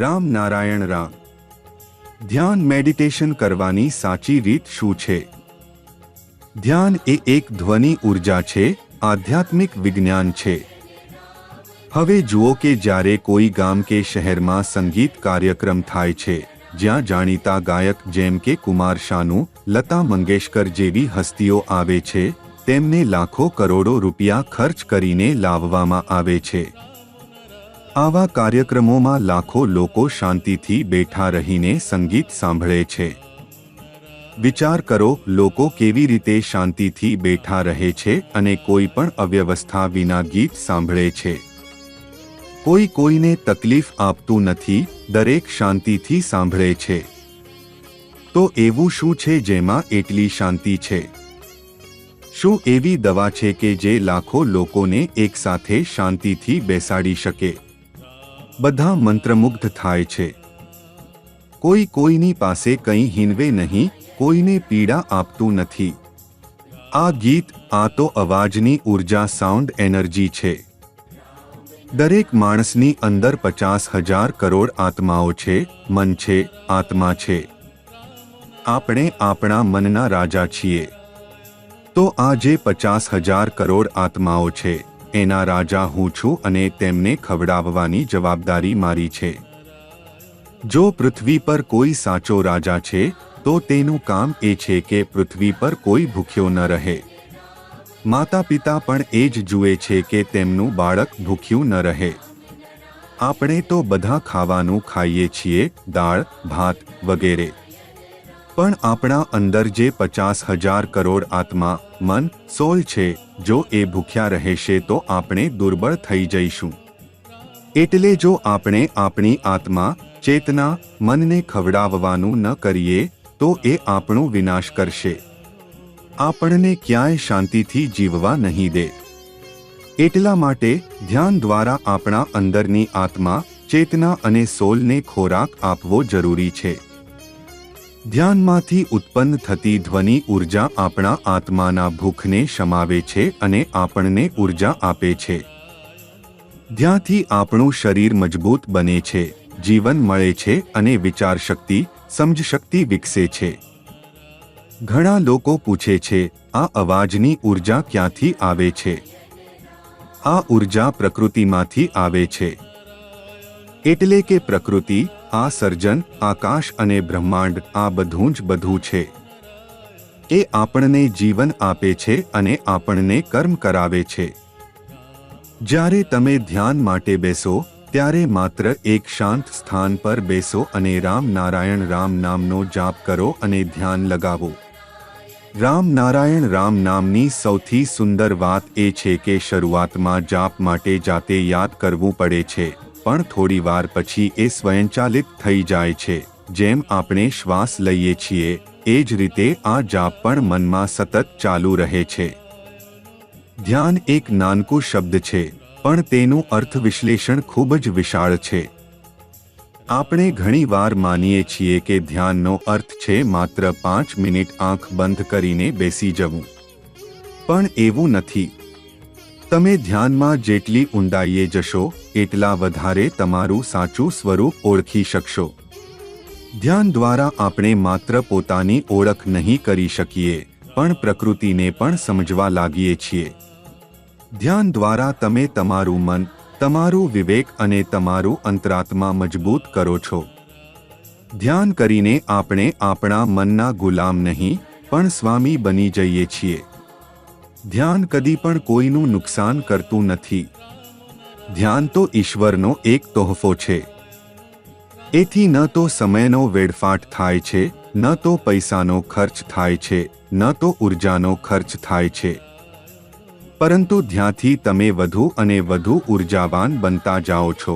રામ નારાયણ રામ. ધ્યાન મેડિટેશન કરવાની સાચી રીત શું છે? ધ્યાન એ એક ધ્વનિ ઉર્જા છે, આધ્યાત્મિક વિજ્ઞાન છે. હવે જુઓ કે જ્યારે કોઈ ગામ કે શહેરમાં સંગીત કાર્યક્રમ થાય છે, જ્યાં જાણીતા ગાયક જેમ કે કુમાર શાનુ, લતા મંગેશકર જેવી હસ્તીઓ આવે છે, તેમને લાખો કરોડો રૂપિયા ખર્ચ કરીને લાવવામાં આવે છે. આવા કાર્યક્રમોમાં લાખો લોકો શાંતિથી બેઠા રહીને સંગીત સાંભળે છે. વિચાર કરો, લોકો કેવી રીતે શાંતિથી બેઠા રહે છે અને કોઈ પણ અવ્યવસ્થા વિના ગીત સાંભળે છે. કોઈ કોઈને તકલીફ આપતું નથી, દરેક શાંતિથી સાંભળે છે. તો એવું શું છે જેમાં એટલી શાંતિ છે? શું એવી દવા છે કે જે લાખો લોકોને એકસાથે શાંતિથી બેસાડી શકે? બધા મંત્રમુગ્ધ થાય છે. કોઈ કોઈની પાસે કંઈ હિનવે નહીં, કોઈને પીડા આપતું નથી. આ ગીત, આ તો અવાજની ઉર્જા, સાઉન્ડ એનર્જી છે. દરેક માણસની અંદર 50,000 કરોડ આત્માઓ છે, મન છે, આત્મા છે. આપણે આપણા મનના રાજા છીએ. તો આ જે 50,000 કરોડ આત્માઓ છે, એના રાજા હું છું અને તેમને ખવડાવવાની જવાબદારી મારી છે. જો પૃથ્વી પર કોઈ સાચો રાજા છે, તો તેનું કામ એ છે કે પૃથ્વી પર કોઈ ભૂખ્યો ન રહે. માતા પિતા પણ એ જ જુએ છે કે તેમનું બાળક ભૂખ્યું ન રહે. આપણે તો બધા ખાવાનું ખાઈએ છીએ, દાળ, ભાત વગેરે. પણ આપણા અંદર જે 50,000 કરોડ આત્મા, મન, સોલ છે, જો એ ભૂખ્યા રહેશે તો આપણે દુર્બળ થઈ જઈશું. એટલે જો આપણે આપણી આત્મા, ચેતના, મનને ખવડાવવાનું ન કરીએ તો એ આપણો વિનાશ કરશે. આપણને ક્યાંય શાંતિથી જીવવા નહીં દે. એટલા માટે ધ્યાન દ્વારા આપણા અંદરની આત્મા, ચેતના અને સોલને ખોરાક આપવો જરૂરી છે. ધ્યાનમાંથી ઉત્પન્ન થતી ધ્વનિ ઉર્જા આપણા આત્માના ભૂખને શમાવે છે અને આપણને ઉર્જા આપે છે. ધ્યાનથી આપણું શરીર મજબૂત બને છે, જીવન મળે છે અને વિચારશક્તિ, સમજશક્તિ વિકસે છે. ઘણા લોકો પૂછે છે, આ અવાજની ઉર્જા ક્યાંથી આવે છે? આ ઉર્જા પ્રકૃતિમાંથી આવે છે. એટલે કે પ્રકૃતિ, આ સર્જન, આકાશ અને બ્રહ્માંડ, આ બધું જ બધું છે. એ આપણને જીવન આપે છે અને આપણને કર્મ કરાવે છે. જ્યારે તમે ધ્યાન માટે બેસો, ત્યારે માત્ર એક શાંત સ્થાન પર બેસો અને રામ નારાયણ રામ નામનો જાપ કરો અને ધ્યાન લગાવો. રામ નારાયણ રામ નામની સૌથી સુંદર વાત એ છે કે શરૂઆતમાં જાપ માટે જાતે યાદ કરવું પડે છે, પણ થોડી વાર પછી એ સ્વયંચાલિત થઈ જાય છે. જેમ આપણે શ્વાસ લઈએ છીએ, એ જ રીતે આ જાપ પણ મનમાં સતત ચાલુ રહે છે. ધ્યાન એક નાનકું શબ્દ છે, પણ તેનું અર્થ વિશ્લેષણ ખૂબ જ વિશાળ છે. આપણે ઘણીવાર માનીએ છીએ કે ધ્યાનનો અર્થ છે માત્ર 5 મિનિટ આંખ બંધ કરીને બેસી જવું. પણ એવું નથી. તમે ધ્યાનમાં જેટલી ઊંડાઈએ જશો, એટલા વધારે તમારું સાચું સ્વરૂપ ઓળખી શકશો. ધ્યાન દ્વારા આપણે માત્ર પોતાની ઓળખ નહીં કરી શકીએ, પણ પ્રકૃતિને પણ સમજવા લાગીએ છીએ. ધ્યાન દ્વારા તમે તમારું મન, તમારું વિવેક અને તમારું અંતરાત્મા મજબૂત કરો છો. ધ્યાન કરીને આપણે આપણા મનના ગુલામ નહીં, પણ સ્વામી બની જઈએ છીએ. ધ્યાન કદી પણ કોઈનું નુકસાન કરતું નથી. ધ્યાન તો ઈશ્વરનો એક તોહફો છે. એથી ન તો સમયનો વેડફાટ થાય છે, ન તો પૈસાનો ખર્ચ થાય છે, ન તો ઉર્જાનો ખર્ચ થાય છે. પરંતુ ધ્યાનથી તમે વધુ અને વધુ ઉર્જાવાન બનતા જાઓ છો.